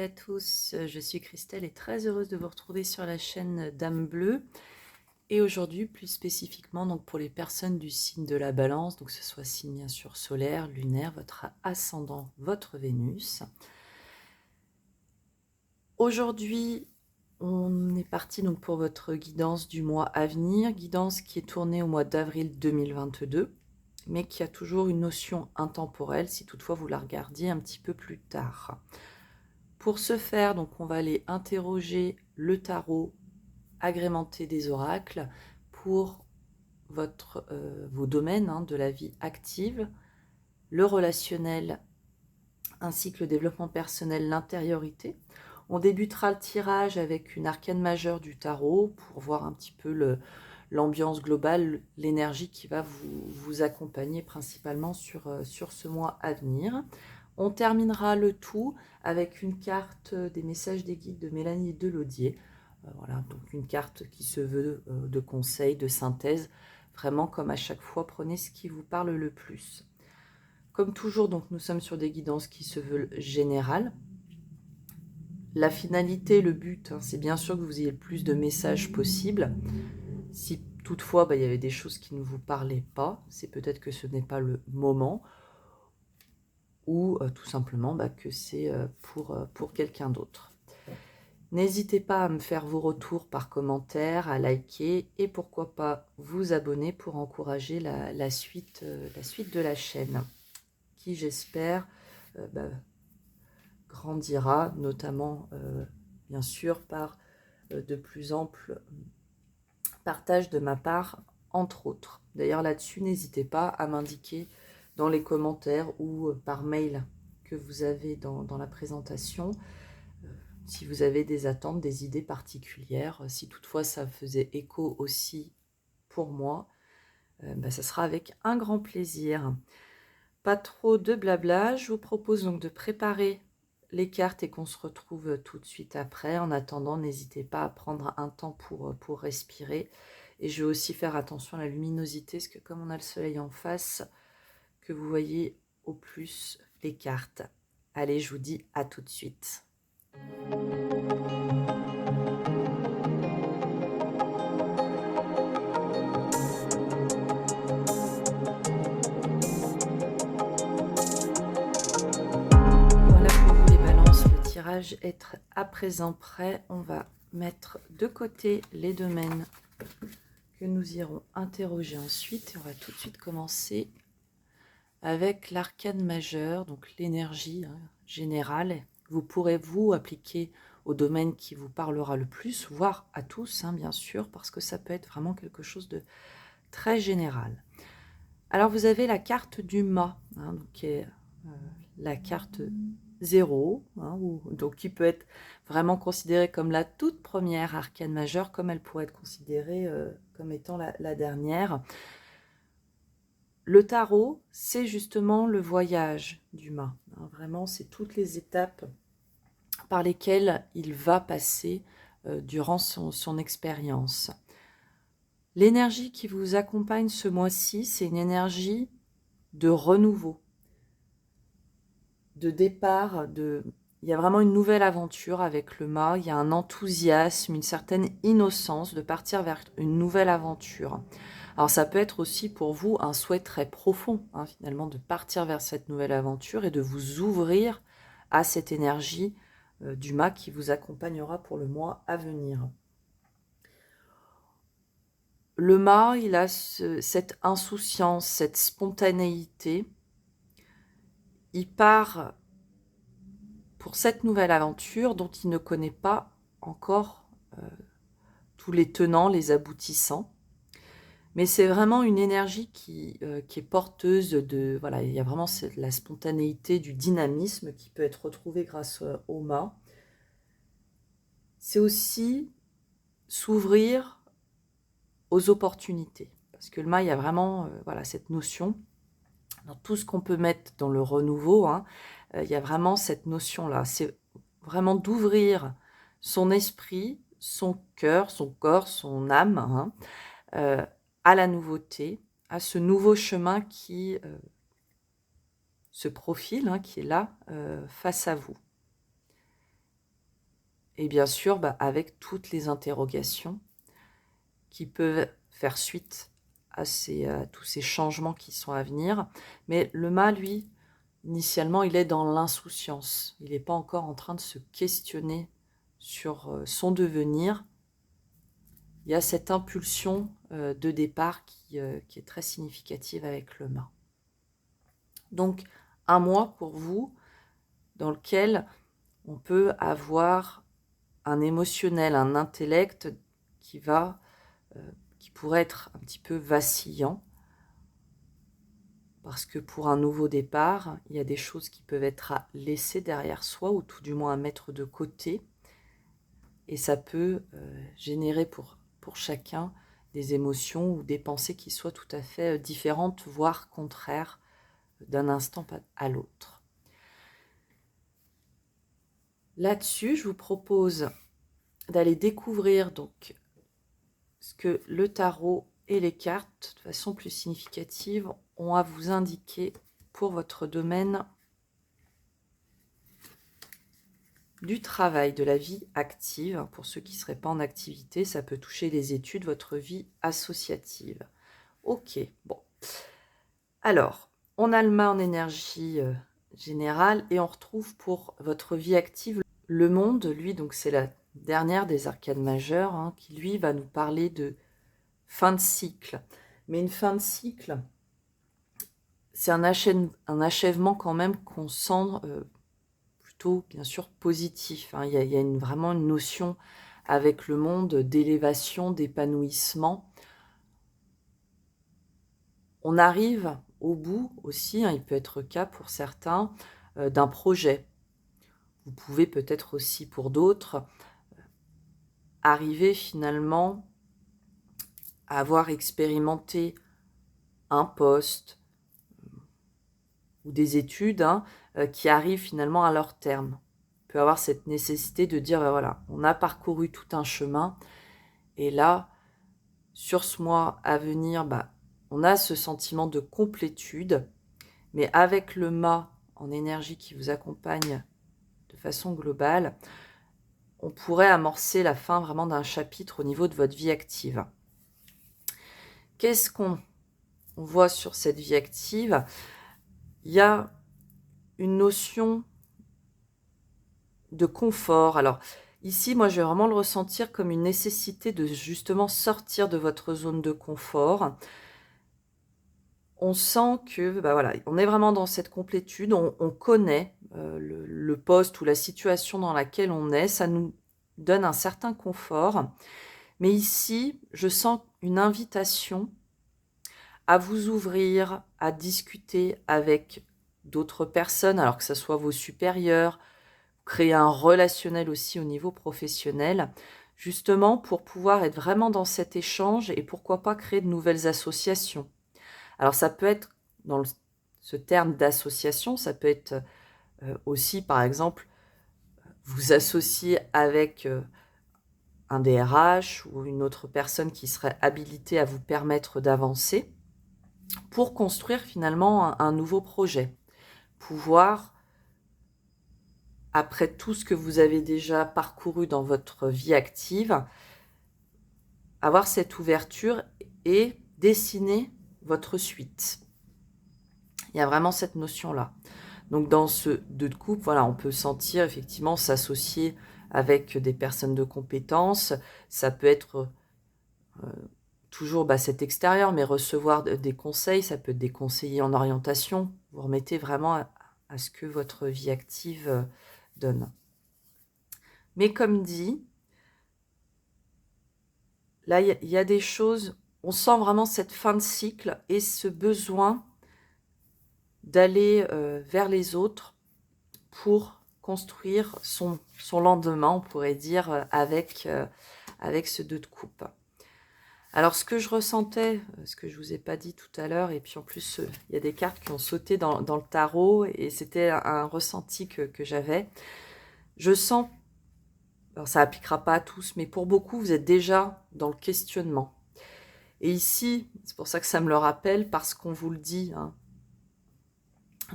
à tous, je suis Christelle et très heureuse de vous retrouver sur la chaîne Dame Bleue. Et aujourd'hui, plus spécifiquement, donc pour les personnes du signe de la Balance, donc que ce soit signe bien sûr solaire, lunaire, votre ascendant, votre Vénus. Aujourd'hui, on est parti donc pour votre guidance du mois à venir, guidance qui est tournée au mois d'avril 2022, mais qui a toujours une notion intemporelle si toutefois vous la regardiez un petit peu plus tard. Pour ce faire, donc, on va aller interroger le tarot agrémenté des oracles pour vos domaines de la vie active, le relationnel ainsi que le développement personnel, l'intériorité. On débutera le tirage avec une arcane majeure du tarot pour voir un petit peu l'ambiance globale, l'énergie qui va vous accompagner principalement sur ce mois à venir. On terminera le tout avec une carte des messages des guides de Mélanie Delaudier. Voilà, donc une carte qui se veut de conseil, de synthèse. Vraiment, comme à chaque fois, prenez ce qui vous parle le plus. Comme toujours, donc nous sommes sur des guidances qui se veulent générales. La finalité, le but, c'est bien sûr que vous ayez le plus de messages possible. Si toutefois, il y avait des choses qui ne vous parlaient pas, c'est peut-être que ce n'est pas le moment, ou tout simplement que c'est pour quelqu'un d'autre. N'hésitez pas à me faire vos retours par commentaire, à liker et pourquoi pas vous abonner pour encourager la suite de la chaîne qui, j'espère, grandira, notamment bien sûr par de plus amples partages de ma part, entre autres. D'ailleurs là-dessus, n'hésitez pas à m'indiquer dans les commentaires ou par mail que vous avez dans la présentation si vous avez des attentes, des idées particulières. Si toutefois ça faisait écho aussi pour moi, ça sera avec un grand plaisir. Pas trop de blabla, je vous propose donc de préparer les cartes et qu'on se retrouve tout de suite après. En attendant, n'hésitez pas à prendre un temps pour respirer. Et je vais aussi faire attention à la luminosité, parce que comme on a le soleil en face, que vous voyez au plus les cartes. Allez, je vous dis à tout de suite. Voilà pour vous les balances, le tirage est à présent prêt. On va mettre de côté les domaines que nous irons interroger ensuite. Et on va tout de suite commencer avec l'arcane majeur, donc l'énergie générale. Vous pourrez vous appliquer au domaine qui vous parlera le plus, voire à tous, bien sûr, parce que ça peut être vraiment quelque chose de très général. Alors vous avez la carte du mât, donc qui est la carte 0, donc qui peut être vraiment considérée comme la toute première arcane majeure, comme elle pourrait être considérée comme étant la dernière. Le tarot, c'est justement le voyage du mât. Vraiment, c'est toutes les étapes par lesquelles il va passer durant son expérience. L'énergie qui vous accompagne ce mois-ci, c'est une énergie de renouveau, de départ, il y a vraiment une nouvelle aventure avec le mât, il y a un enthousiasme, une certaine innocence de partir vers une nouvelle aventure. Alors ça peut être aussi pour vous un souhait très profond, finalement, de partir vers cette nouvelle aventure et de vous ouvrir à cette énergie du mât qui vous accompagnera pour le mois à venir. Le mât, il a cette insouciance, cette spontanéité. Il part pour cette nouvelle aventure dont il ne connaît pas encore tous les tenants, les aboutissants. Mais c'est vraiment une énergie qui est porteuse de... Voilà, il y a vraiment la spontanéité, du dynamisme qui peut être retrouvé grâce au mât. C'est aussi s'ouvrir aux opportunités. Parce que le mât, il y a vraiment cette notion, dans tout ce qu'on peut mettre dans le renouveau, il y a vraiment cette notion-là. C'est vraiment d'ouvrir son esprit, son cœur, son corps, son âme, à la nouveauté, à ce nouveau chemin qui se profile, qui est là face à vous. Et bien sûr, avec toutes les interrogations qui peuvent faire suite à tous ces changements qui sont à venir. Mais le mât, lui, initialement, il est dans l'insouciance. Il n'est pas encore en train de se questionner sur son devenir. Il y a cette impulsion de départ qui est très significative avec le mât. Donc, un mois pour vous dans lequel on peut avoir un émotionnel, un intellect qui pourrait être un petit peu vacillant, parce que pour un nouveau départ, il y a des choses qui peuvent être à laisser derrière soi, ou tout du moins à mettre de côté, et ça peut générer pour chacun des émotions ou des pensées qui soient tout à fait différentes, voire contraires d'un instant à l'autre. Là-dessus, je vous propose d'aller découvrir donc ce que le tarot et les cartes, de façon plus significative, ont à vous indiquer pour votre domaine du travail, de la vie active. Pour ceux qui ne seraient pas en activité, ça peut toucher les études, votre vie associative. Ok, bon. Alors, on a le mât en énergie générale et on retrouve pour votre vie active le monde, lui, donc c'est la dernière des arcades majeures, hein, qui lui va nous parler de fin de cycle. Mais une fin de cycle, c'est un achèvement quand même qu'on sent plutôt, bien sûr, positif. Hein. Il y a vraiment une notion avec le monde d'élévation, d'épanouissement. On arrive au bout aussi, hein, il peut être cas pour certains, d'un projet. Vous pouvez peut-être aussi pour d'autres arriver finalement à avoir expérimenté un poste ou des études qui arrivent finalement à leur terme. On peut avoir cette nécessité de dire, voilà, on a parcouru tout un chemin, et là, sur ce mois à venir, on a ce sentiment de complétude, mais avec le mât en énergie qui vous accompagne de façon globale, on pourrait amorcer la fin vraiment d'un chapitre au niveau de votre vie active. Qu'est-ce qu'on voit sur cette vie active? Il y a une notion de confort. Alors ici, moi, je vais vraiment le ressentir comme une nécessité de justement sortir de votre zone de confort. On sent que, voilà, on est vraiment dans cette complétude, on connaît le poste ou la situation dans laquelle on est, ça nous donne un certain confort. Mais ici, je sens une invitation à vous ouvrir, à discuter avec d'autres personnes, alors que ce soit vos supérieurs, créer un relationnel aussi au niveau professionnel, justement pour pouvoir être vraiment dans cet échange et pourquoi pas créer de nouvelles associations. Alors ça peut être, dans ce terme d'association, ça peut être aussi, par exemple, vous associer avec un DRH ou une autre personne qui serait habilitée à vous permettre d'avancer pour construire finalement un nouveau projet. Pouvoir, après tout ce que vous avez déjà parcouru dans votre vie active, avoir cette ouverture et dessiner votre suite. Il y a vraiment cette notion-là. Donc dans ce 2 de coupe, voilà, on peut sentir effectivement s'associer avec des personnes de compétences. Ça peut être toujours cet extérieur, mais recevoir des conseils, ça peut être des conseillers en orientation. Vous remettez vraiment à ce que votre vie active donne. Mais comme dit, là, il y a des choses, on sent vraiment cette fin de cycle et ce besoin d'aller vers les autres pour construire son lendemain, on pourrait dire, avec ce 2 de coupe. Alors, ce que je ressentais, ce que je ne vous ai pas dit tout à l'heure, et puis en plus, il y a des cartes qui ont sauté dans le tarot, et c'était un ressenti que j'avais. Je sens, alors ça n'appliquera pas à tous, mais pour beaucoup, vous êtes déjà dans le questionnement. Et ici, c'est pour ça que ça me le rappelle, parce qu'on vous le dit, hein,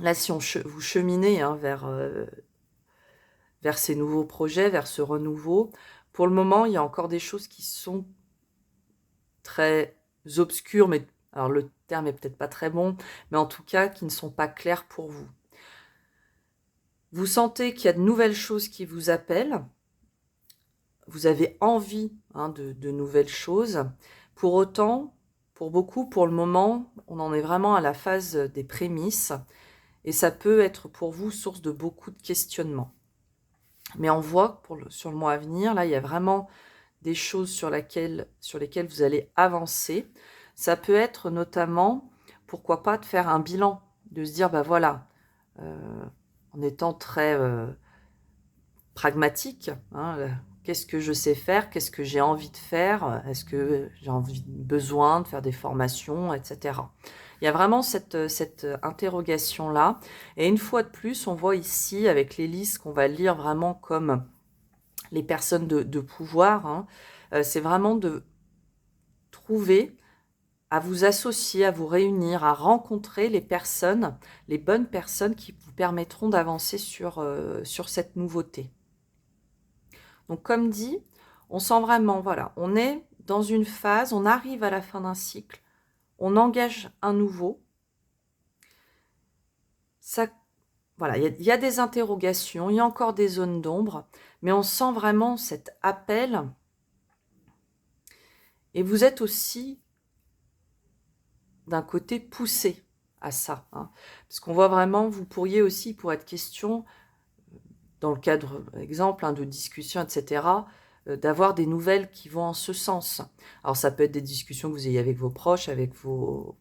là, si vous cheminez vers vers ces nouveaux projets, vers ce renouveau. Pour le moment, il y a encore des choses qui sont très obscures, mais alors le terme est peut-être pas très bon, mais en tout cas qui ne sont pas claires pour vous. Vous sentez qu'il y a de nouvelles choses qui vous appellent, vous avez envie de nouvelles choses. Pour autant, pour beaucoup, pour le moment, on en est vraiment à la phase des prémices, et ça peut être pour vous source de beaucoup de questionnements. Mais on voit que sur le mois à venir, là, il y a vraiment des choses sur lesquelles vous allez avancer. Ça peut être notamment, pourquoi pas, de faire un bilan, de se dire, bah voilà, en étant très pragmatique, qu'est-ce que je sais faire, qu'est-ce que j'ai envie de faire, est-ce que j'ai besoin de faire des formations, etc. Il y a vraiment cette interrogation-là. Et une fois de plus, on voit ici, avec les listes qu'on va lire vraiment comme les personnes de pouvoir, c'est vraiment de trouver, à vous associer, à vous réunir, à rencontrer les personnes, les bonnes personnes qui vous permettront d'avancer sur cette nouveauté. Donc comme dit, on sent vraiment, voilà, on est dans une phase, on arrive à la fin d'un cycle, on engage un nouveau. Ça, voilà, il y a des interrogations, il y a encore des zones d'ombre, mais on sent vraiment cet appel. Et vous êtes aussi, d'un côté, poussé à ça. Parce qu'on voit vraiment, vous pourriez aussi, pour être question, dans le cadre, exemple, de discussion, etc., d'avoir des nouvelles qui vont en ce sens. Alors ça peut être des discussions que vous ayez avec vos proches, avec vos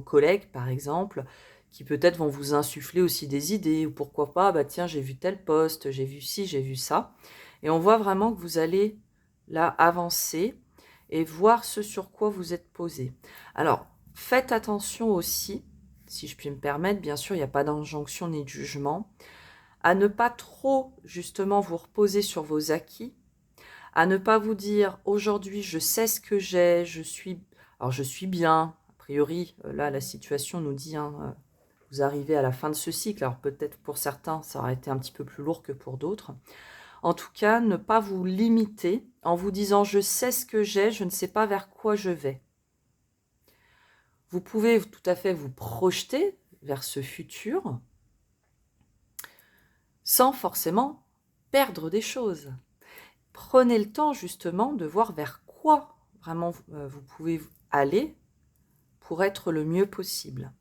collègues, par exemple, qui peut-être vont vous insuffler aussi des idées, ou pourquoi pas, bah tiens, j'ai vu tel poste, j'ai vu ci, j'ai vu ça. Et on voit vraiment que vous allez, là, avancer et voir ce sur quoi vous êtes posé. Alors, faites attention aussi, si je puis me permettre, bien sûr, il n'y a pas d'injonction ni de jugement, à ne pas trop, justement, vous reposer sur vos acquis, à ne pas vous dire, aujourd'hui, je sais ce que j'ai, je suis bien. A priori, là, la situation nous dit, vous arrivez à la fin de ce cycle, alors peut-être pour certains, ça aurait été un petit peu plus lourd que pour d'autres. En tout cas, ne pas vous limiter en vous disant, je sais ce que j'ai, je ne sais pas vers quoi je vais. Vous pouvez tout à fait vous projeter vers ce futur sans forcément perdre des choses. Prenez le temps justement de voir vers quoi vraiment vous pouvez aller pour être le mieux possible.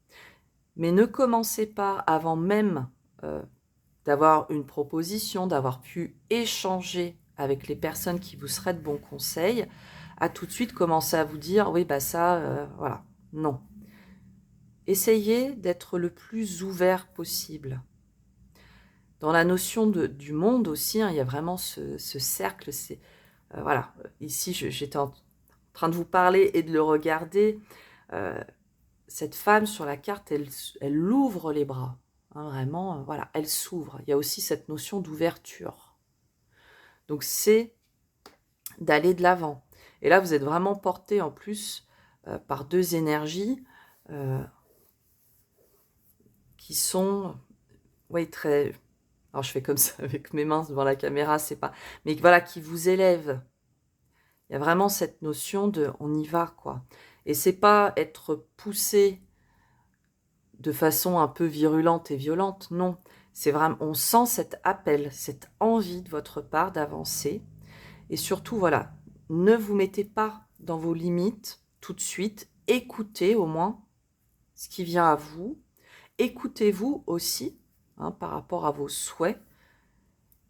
Mais ne commencez pas avant même d'avoir une proposition, d'avoir pu échanger avec les personnes qui vous seraient de bons conseils, à tout de suite commencer à vous dire, oui, bah ça, voilà, non. Essayez d'être le plus ouvert possible. Dans la notion du monde aussi, il y a vraiment ce cercle, voilà, ici j'étais en train de vous parler et de le regarder, cette femme sur la carte, elle ouvre les bras, vraiment, voilà, elle s'ouvre. Il y a aussi cette notion d'ouverture. Donc c'est d'aller de l'avant. Et là, vous êtes vraiment porté en plus par deux énergies qui sont, oui, très... Alors je fais comme ça avec mes mains devant la caméra, c'est pas... Mais voilà, qui vous élèvent. Il y a vraiment cette notion de on y va, quoi. Et c'est pas être poussé de façon un peu virulente et violente, non. C'est vraiment, on sent cet appel, cette envie de votre part d'avancer. Et surtout, voilà, ne vous mettez pas dans vos limites tout de suite. Écoutez au moins ce qui vient à vous. Écoutez-vous aussi par rapport à vos souhaits.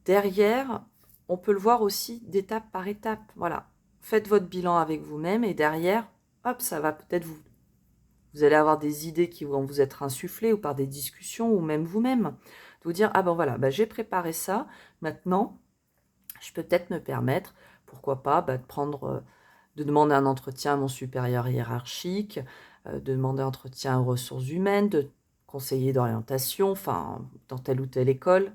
Derrière, on peut le voir aussi d'étape par étape. Voilà, faites votre bilan avec vous-même et derrière, hop, ça va peut-être vous allez avoir des idées qui vont vous être insufflées ou par des discussions ou même vous-même. De vous dire, ah ben voilà, j'ai préparé ça, maintenant, je peux peut-être me permettre, pourquoi pas, de demander un entretien à mon supérieur hiérarchique, de demander un entretien aux ressources humaines, de conseiller d'orientation, enfin, dans telle ou telle école.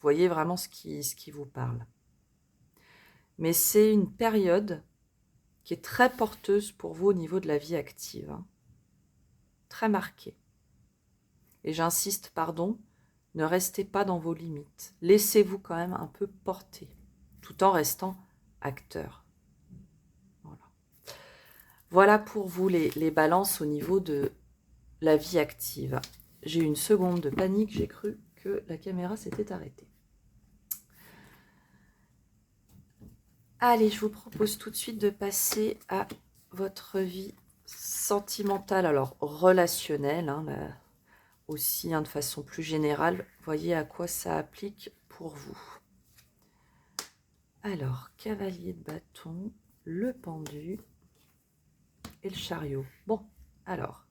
Voyez vraiment ce qui vous parle. Mais c'est une période qui est très porteuse pour vous au niveau de la vie active. Très marquée. Et j'insiste, pardon, Ne restez pas dans vos limites. Laissez-vous quand même un peu porter, tout en restant acteur. Voilà, voilà pour vous les balances au niveau de la vie active. J'ai eu une seconde de panique, j'ai cru que la caméra s'était arrêtée. Allez, je vous propose tout de suite de passer à votre vie sentimentale, alors relationnelle, hein, là, aussi hein, de façon plus générale. Voyez à quoi ça applique pour vous. Alors, cavalier de bâton, le pendu et le chariot. Bon, alors,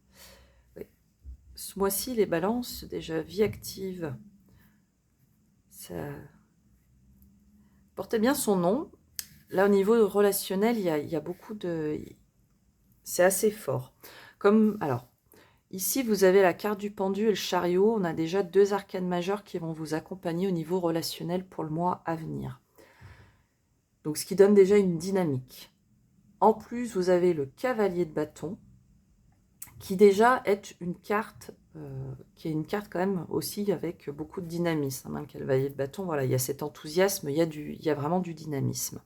oui. Ce mois-ci, les balances, déjà, vie active, ça portait bien son nom. Là, au niveau relationnel, il y a beaucoup de... C'est assez fort. Comme, alors, ici, vous avez la carte du pendu et le chariot. On a déjà 2 arcanes majeures qui vont vous accompagner au niveau relationnel pour le mois à venir. Donc, ce qui donne déjà une dynamique. En plus, vous avez le cavalier de bâton, qui déjà est une carte, qui est une carte quand même aussi avec beaucoup de dynamisme. Hein. Le cavalier de bâton, voilà, il y a cet enthousiasme, il y a vraiment du dynamisme.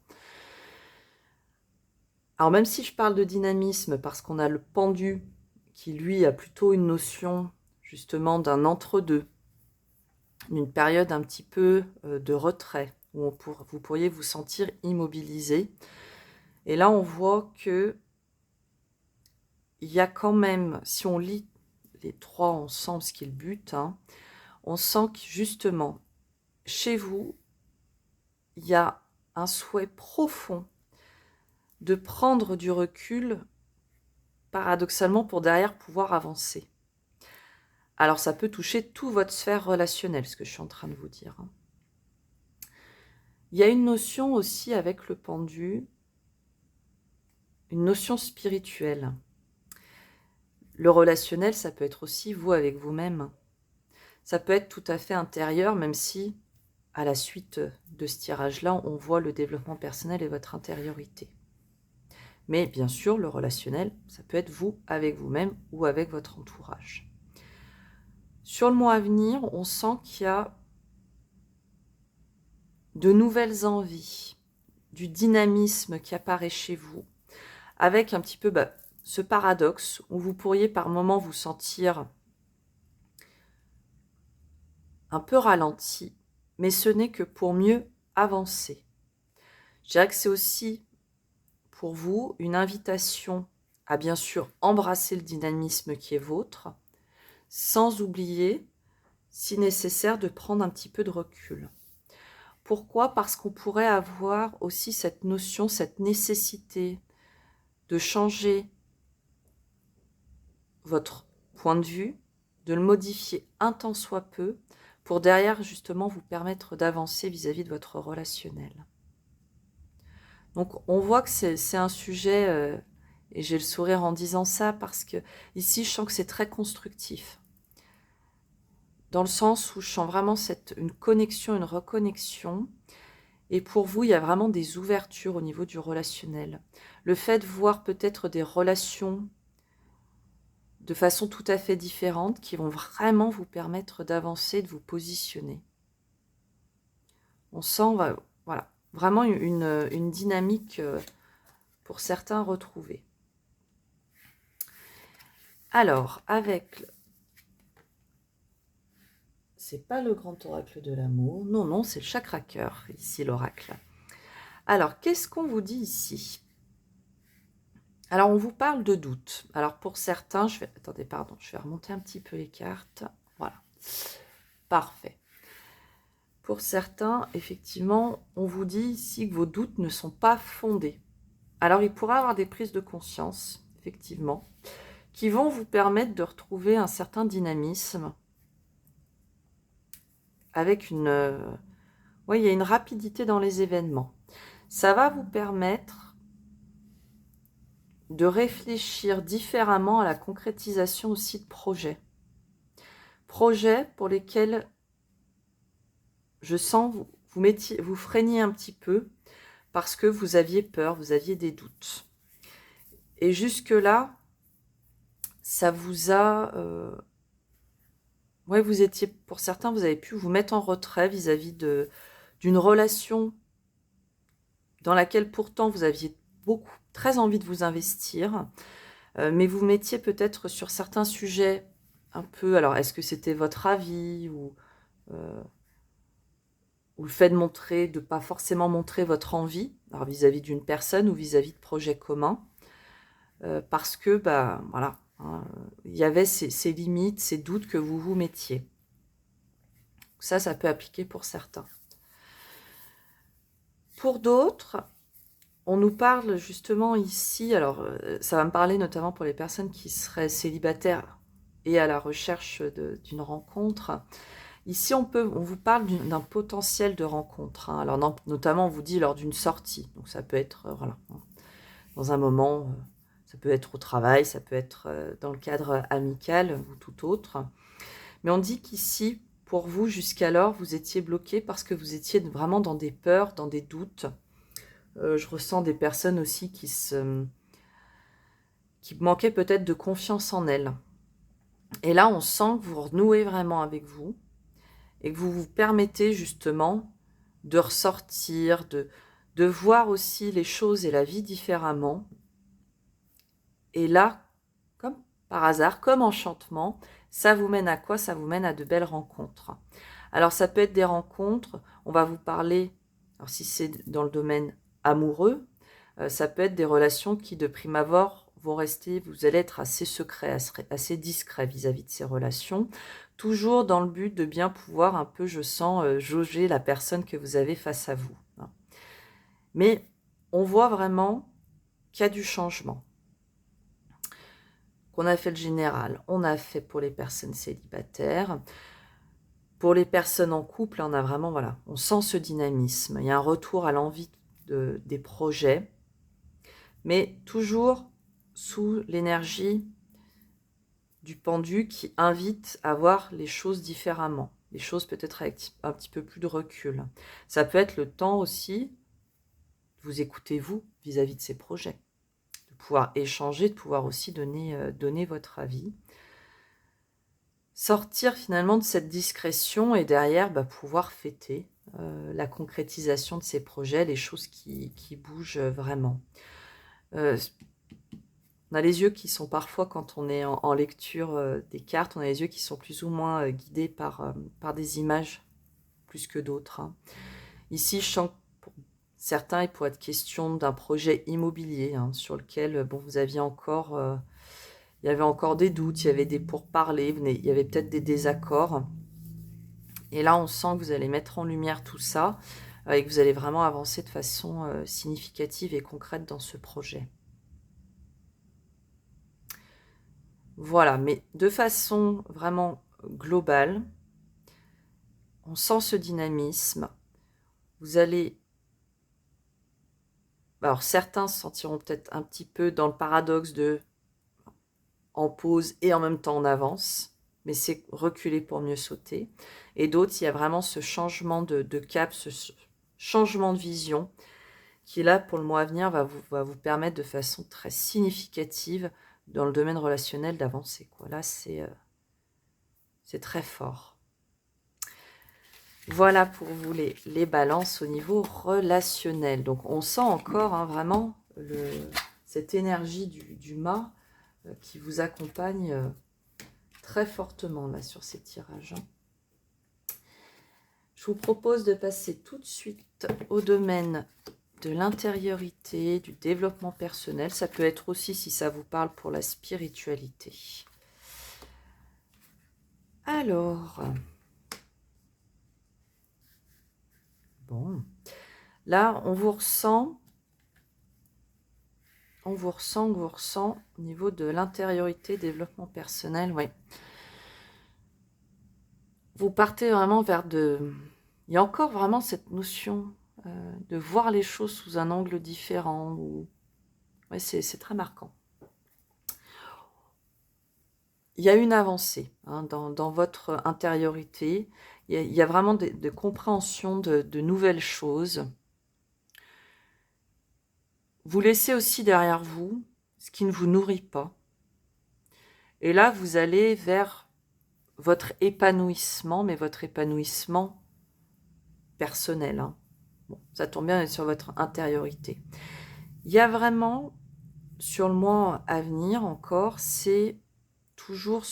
Alors même si je parle de dynamisme, parce qu'on a le pendu, qui lui a plutôt une notion justement d'un entre-deux, d'une période un petit peu de retrait, où vous pourriez vous sentir immobilisé. Et là, on voit que il y a quand même, si on lit les 3 ensemble, ce qui est le but, hein, on sent que justement, chez vous, il y a un souhait profond de prendre du recul, paradoxalement, pour derrière pouvoir avancer. Alors, ça peut toucher toute votre sphère relationnelle, ce que je suis en train de vous dire. Hein. Il y a une notion aussi avec le pendu, une notion spirituelle. Le relationnel, ça peut être aussi vous avec vous-même. Ça peut être tout à fait intérieur, même si, à la suite de ce tirage-là, on voit le développement personnel et votre intériorité. Mais bien sûr, le relationnel, ça peut être vous avec vous-même ou avec votre entourage. Sur le mois à venir, on sent qu'il y a de nouvelles envies, du dynamisme qui apparaît chez vous, avec un petit peu ce paradoxe où vous pourriez par moments vous sentir un peu ralenti, mais ce n'est que pour mieux avancer. Je dirais que c'est aussi pour vous une invitation à bien sûr embrasser le dynamisme qui est vôtre, sans oublier, si nécessaire, de prendre un petit peu de recul. Pourquoi ? Parce qu'on pourrait avoir aussi cette notion, cette nécessité de changer votre point de vue, de le modifier un tant soit peu, pour derrière justement vous permettre d'avancer vis-à-vis de votre relationnel. Donc on voit que c'est un sujet, et j'ai le sourire en disant ça, parce que ici je sens que c'est très constructif. Dans le sens où je sens vraiment une connexion, une reconnexion. Et pour vous, il y a vraiment des ouvertures au niveau du relationnel. Le fait de voir peut-être des relations de façon tout à fait différente qui vont vraiment vous permettre d'avancer, de vous positionner. On sent, voilà, vraiment une dynamique pour certains retrouvée. Alors, c'est pas le grand oracle de l'amour, non, c'est le chakra cœur, ici l'oracle. Alors, qu'est-ce qu'on vous dit ici ? Alors, on vous parle de doute. Alors, pour certains, je vais remonter un petit peu les cartes. Voilà. Parfait. Pour certains, effectivement, on vous dit ici que vos doutes ne sont pas fondés. Alors, il pourra y avoir des prises de conscience, effectivement, qui vont vous permettre de retrouver un certain dynamisme avec il y a une rapidité dans les événements. Ça va vous permettre de réfléchir différemment à la concrétisation aussi de projets. Projets pour lesquels je sens vous freiniez un petit peu parce que vous aviez peur, vous aviez des doutes. Et jusque-là, ça vous a ouais, vous étiez, pour certains, vous avez pu vous mettre en retrait vis-à-vis d'une relation dans laquelle pourtant vous aviez très envie de vous investir, mais vous mettiez peut-être sur certains sujets un peu, alors est-ce que c'était votre avis euh, ou le fait de pas forcément montrer votre envie, alors vis-à-vis d'une personne ou vis-à-vis de projets communs, parce que, bah, voilà, hein, il y avait ces limites, ces doutes que vous vous mettiez. Ça peut appliquer pour certains. Pour d'autres, on nous parle justement ici, alors ça va me parler notamment pour les personnes qui seraient célibataires et à la recherche d'une rencontre. Ici, on vous parle d'un potentiel de rencontre, hein. Alors notamment, on vous dit lors d'une sortie. Donc ça peut être, voilà, hein, dans un moment, ça peut être au travail, ça peut être dans le cadre amical ou tout autre. Mais on dit qu'ici, pour vous, jusqu'alors, vous étiez bloqué parce que vous étiez vraiment dans des peurs, dans des doutes. Je ressens des personnes aussi qui manquaient peut-être de confiance en elles. Et là, on sent que vous renouez vraiment avec vous et que vous vous permettez justement de ressortir, de voir aussi les choses et la vie différemment. Et là, comme par hasard, comme enchantement, ça vous mène à quoi? Ça vous mène à de belles rencontres. Alors ça peut être des rencontres, on va vous parler, alors si c'est dans le domaine amoureux, ça peut être des relations qui de prime abord vont rester, vous allez être assez secret, assez discret vis-à-vis de ces relations, toujours dans le but de bien pouvoir un peu, je sens, jauger la personne que vous avez face à vous. Mais on voit vraiment qu'il y a du changement. Qu'on a fait le général, on a fait pour les personnes célibataires. Pour les personnes en couple, on a vraiment, voilà, on sent ce dynamisme. Il y a un retour à l'envie des projets, mais toujours sous l'énergie du pendu qui invite à voir les choses différemment, les choses peut-être avec un petit peu plus de recul. Ça peut être le temps aussi de vous écouter, vous, vis-à-vis de ces projets, de pouvoir échanger, de pouvoir aussi donner votre avis. Sortir finalement de cette discrétion et derrière pouvoir fêter la concrétisation de ces projets, les choses qui bougent vraiment. On a les yeux qui sont parfois, quand on est en lecture des cartes, on a les yeux qui sont plus ou moins guidés par des images plus que d'autres, hein. Ici, je sens que pour certains, il pourrait être question d'un projet immobilier, hein, sur lequel vous aviez encore... il y avait encore des doutes, il y avait des pourparlers, il y avait peut-être des désaccords. Et là, on sent que vous allez mettre en lumière tout ça et que vous allez vraiment avancer de façon significative et concrète dans ce projet. Voilà, mais de façon vraiment globale, on sent ce dynamisme. Vous allez... Alors, certains se sentiront peut-être un petit peu dans le paradoxe de en pause et en même temps en avance, mais c'est reculer pour mieux sauter. Et d'autres, il y a vraiment ce changement de cap, ce changement de vision qui, là, pour le mois à venir, va vous permettre de façon très significative dans le domaine relationnel d'avancer. Là, c'est très fort. Voilà pour vous les balances au niveau relationnel. Donc, on sent encore vraiment cette énergie du mât qui vous accompagne très fortement là sur ces tirages. Je vous propose de passer tout de suite au domaine de l'intériorité, du développement personnel. Ça peut être aussi, si ça vous parle, pour la spiritualité. Alors, bon, là, on vous ressent au niveau de l'intériorité, développement personnel, oui. Vous partez vraiment vers il y a encore vraiment cette notion de voir les choses sous un angle différent. Ouais, c'est très marquant. Il y a une avancée hein, dans votre intériorité. Il y a vraiment de compréhension de nouvelles choses. Vous laissez aussi derrière vous ce qui ne vous nourrit pas. Et là, vous allez vers votre épanouissement, mais votre épanouissement personnel. Hein. Bon, ça tombe bien, on est sur votre intériorité. Il y a vraiment, sur le mois à venir encore, c'est toujours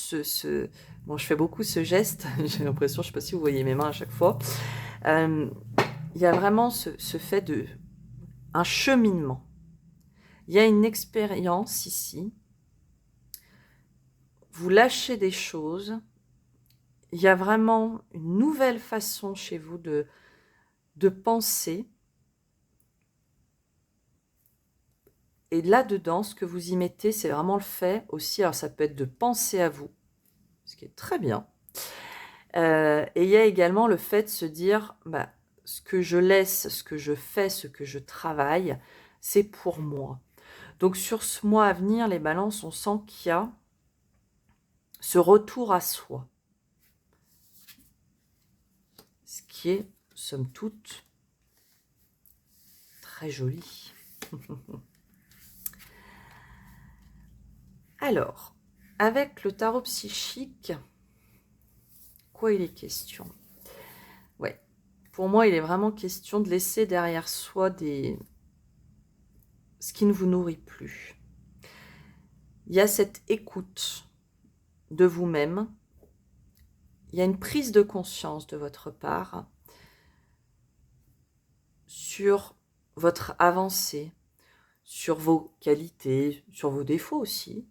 Bon, je fais beaucoup ce geste, j'ai l'impression, je ne sais pas si vous voyez mes mains à chaque fois. Il y a vraiment ce fait de... un cheminement. Il y a une expérience ici. Vous lâchez des choses. Il y a vraiment une nouvelle façon chez vous de penser. Et là-dedans, ce que vous y mettez, c'est vraiment le fait aussi, alors ça peut être de penser à vous, ce qui est très bien. Et il y a également le fait de se dire, bah, ce que je laisse, ce que je fais, ce que je travaille, c'est pour moi. Donc sur ce mois à venir, les balances, on sent qu'il y a ce retour à soi. Ce qui est, somme toute, très joli. Alors, avec le tarot psychique, quoi il est question? Ouais, pour moi, il est vraiment question de laisser derrière soi ce qui ne vous nourrit plus. Il y a cette écoute de vous-même. Il y a une prise de conscience de votre part sur votre avancée, sur vos qualités, sur vos défauts aussi,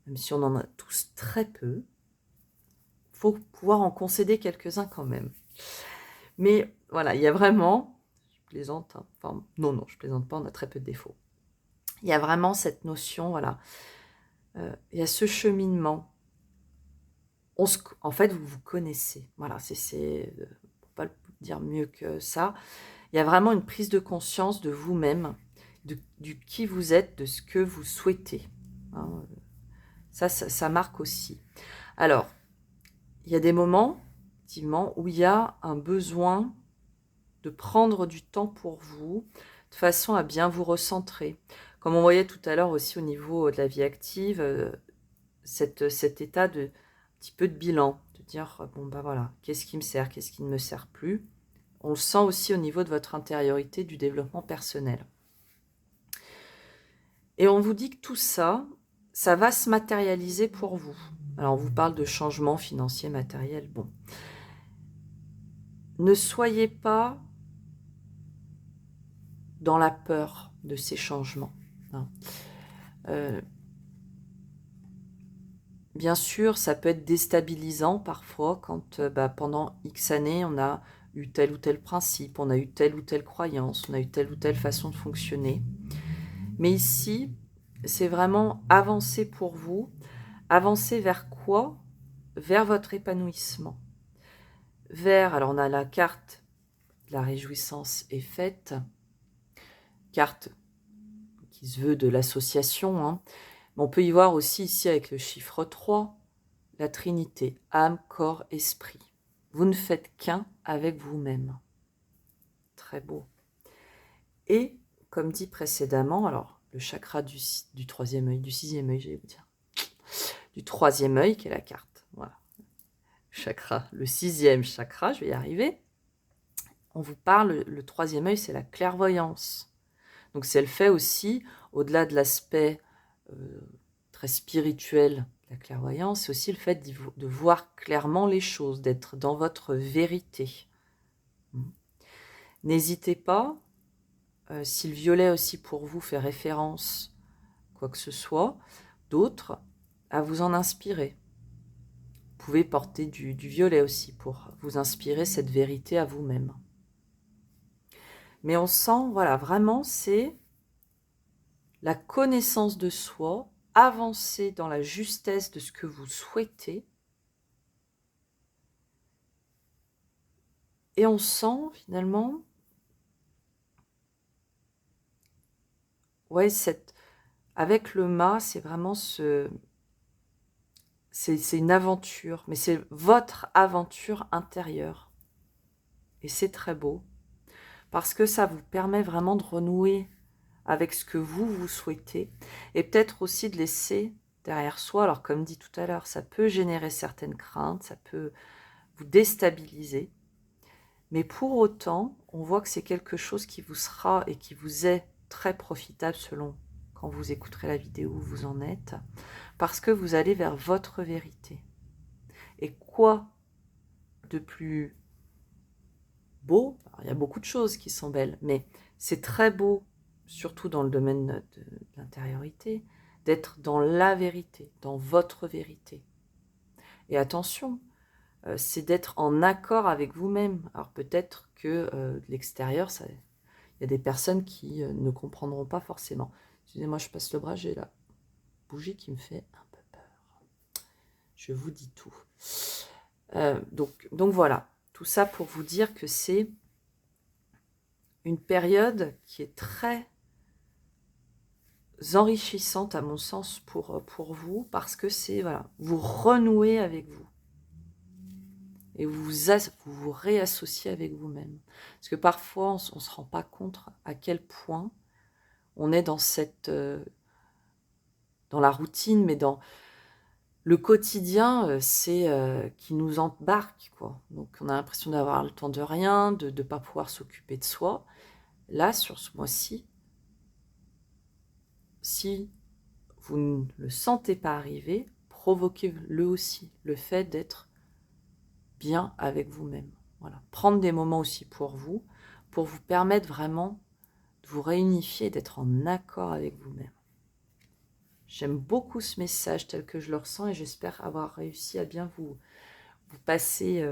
même si on en a tous très peu. Il faut pouvoir en concéder quelques-uns quand même. Mais voilà, il y a vraiment, je plaisante, hein, enfin non, je plaisante pas, on a très peu de défauts. Il y a vraiment cette notion, voilà, il y a ce cheminement. En fait, vous vous connaissez, voilà, pour pas le dire mieux que ça. Il y a vraiment une prise de conscience de vous-même, du qui vous êtes, de ce que vous souhaitez. Hein. Ça marque aussi. Alors, il y a des moments, effectivement, où il y a un besoin de prendre du temps pour vous, de façon à bien vous recentrer. Comme on voyait tout à l'heure aussi au niveau de la vie active, cet état de un petit peu de bilan, de dire, bon ben voilà, qu'est-ce qui me sert, qu'est-ce qui ne me sert plus. On le sent aussi au niveau de votre intériorité, du développement personnel. Et on vous dit que tout ça, ça va se matérialiser pour vous. Alors on vous parle de changements financiers, matériels, bon. Ne soyez pas dans la peur de ces changements. Hein. Bien sûr, ça peut être déstabilisant parfois quand pendant X années, on a eu tel ou tel principe, on a eu telle ou telle croyance, on a eu telle ou telle façon de fonctionner. Mais ici, c'est vraiment avancer pour vous. Avancer vers quoi? Vers votre épanouissement. Alors on a la carte de la réjouissance est faite, carte qui se veut de l'association, hein. Mais on peut y voir aussi ici avec le chiffre 3, la Trinité, âme, corps, esprit. Vous ne faites qu'un avec vous-même. Très beau. Et, comme dit précédemment, alors le chakra du troisième œil, du sixième œil, j'allais vous dire, du troisième œil qui est la carte, voilà. Chakra, le sixième chakra, je vais y arriver. On vous parle, le troisième œil, c'est la clairvoyance. Donc c'est le fait aussi, au-delà de l'aspect très spirituel de la clairvoyance, c'est aussi le fait de voir clairement les choses, d'être dans votre vérité. N'hésitez pas, si le violet aussi pour vous fait référence, quoi que ce soit, d'autres, à vous en inspirer. Vous pouvez porter du violet aussi pour vous inspirer cette vérité à vous-même. Mais on sent, voilà, vraiment, c'est la connaissance de soi, avancer dans la justesse de ce que vous souhaitez. Et on sent, finalement, ouais, avec le mât, c'est vraiment c'est une aventure, mais c'est votre aventure intérieure. Et c'est très beau, parce que ça vous permet vraiment de renouer avec ce que vous souhaitez, et peut-être aussi de laisser derrière soi. Alors comme dit tout à l'heure, ça peut générer certaines craintes, ça peut vous déstabiliser. Mais pour autant, on voit que c'est quelque chose qui vous sera et qui vous est très profitable selon quand vous écouterez la vidéo où vous en êtes, parce que vous allez vers votre vérité. Et quoi de plus beau? Alors, il y a beaucoup de choses qui sont belles, mais c'est très beau, surtout dans le domaine de l'intériorité, d'être dans la vérité, dans votre vérité. Et attention, c'est d'être en accord avec vous-même. Alors peut-être que de l'extérieur, il y a des personnes qui ne comprendront pas forcément. Excusez-moi, je passe le bras, j'ai la bougie qui me fait un peu peur. Je vous dis tout. Donc voilà, tout ça pour vous dire que c'est une période qui est très enrichissante à mon sens pour vous, parce que c'est, voilà, vous renouez avec vous. Et vous vous réassociez avec vous-même. Parce que parfois, on ne se rend pas compte à quel point on est dans dans la routine, mais dans le quotidien, c'est qui nous embarque, quoi. Donc on a l'impression d'avoir le temps de rien, de ne pas pouvoir s'occuper de soi. Là, sur ce mois-ci, si vous ne le sentez pas arriver, provoquez-le aussi, le fait d'être bien avec vous-même. Voilà. Prendre des moments aussi pour vous permettre vraiment de vous réunifier, d'être en accord avec vous-même. J'aime beaucoup ce message tel que je le ressens et j'espère avoir réussi à bien vous passer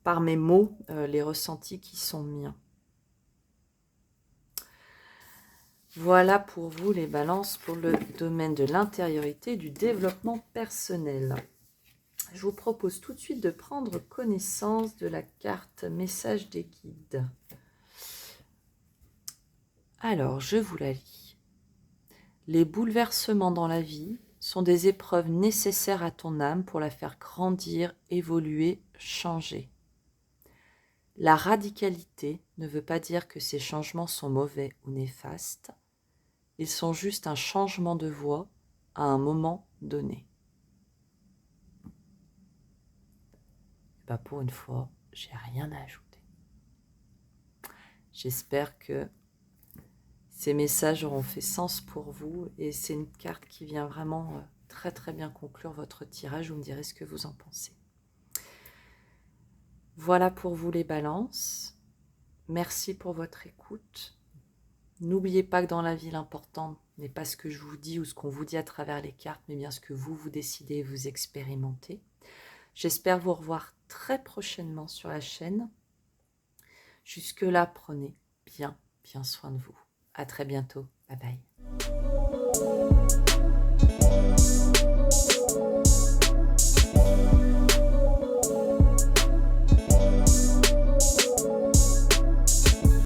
par mes mots les ressentis qui sont miens. Voilà pour vous les balances pour le domaine de l'intériorité et du développement personnel. Je vous propose tout de suite de prendre connaissance de la carte message des guides. Alors, je vous la lis. Les bouleversements dans la vie sont des épreuves nécessaires à ton âme pour la faire grandir, évoluer, changer. La radicalité ne veut pas dire que ces changements sont mauvais ou néfastes. Ils sont juste un changement de voie à un moment donné. Pour une fois, j'ai rien à ajouter. J'espère que ces messages auront fait sens pour vous et c'est une carte qui vient vraiment très très bien conclure votre tirage. Vous me direz ce que vous en pensez. Voilà pour vous les balances. Merci pour votre écoute. N'oubliez pas que dans la vie, l'important n'est pas ce que je vous dis ou ce qu'on vous dit à travers les cartes, mais bien ce que vous décidez et vous expérimentez. J'espère vous revoir très prochainement sur la chaîne. Jusque-là, prenez bien soin de vous. À très bientôt. Bye bye.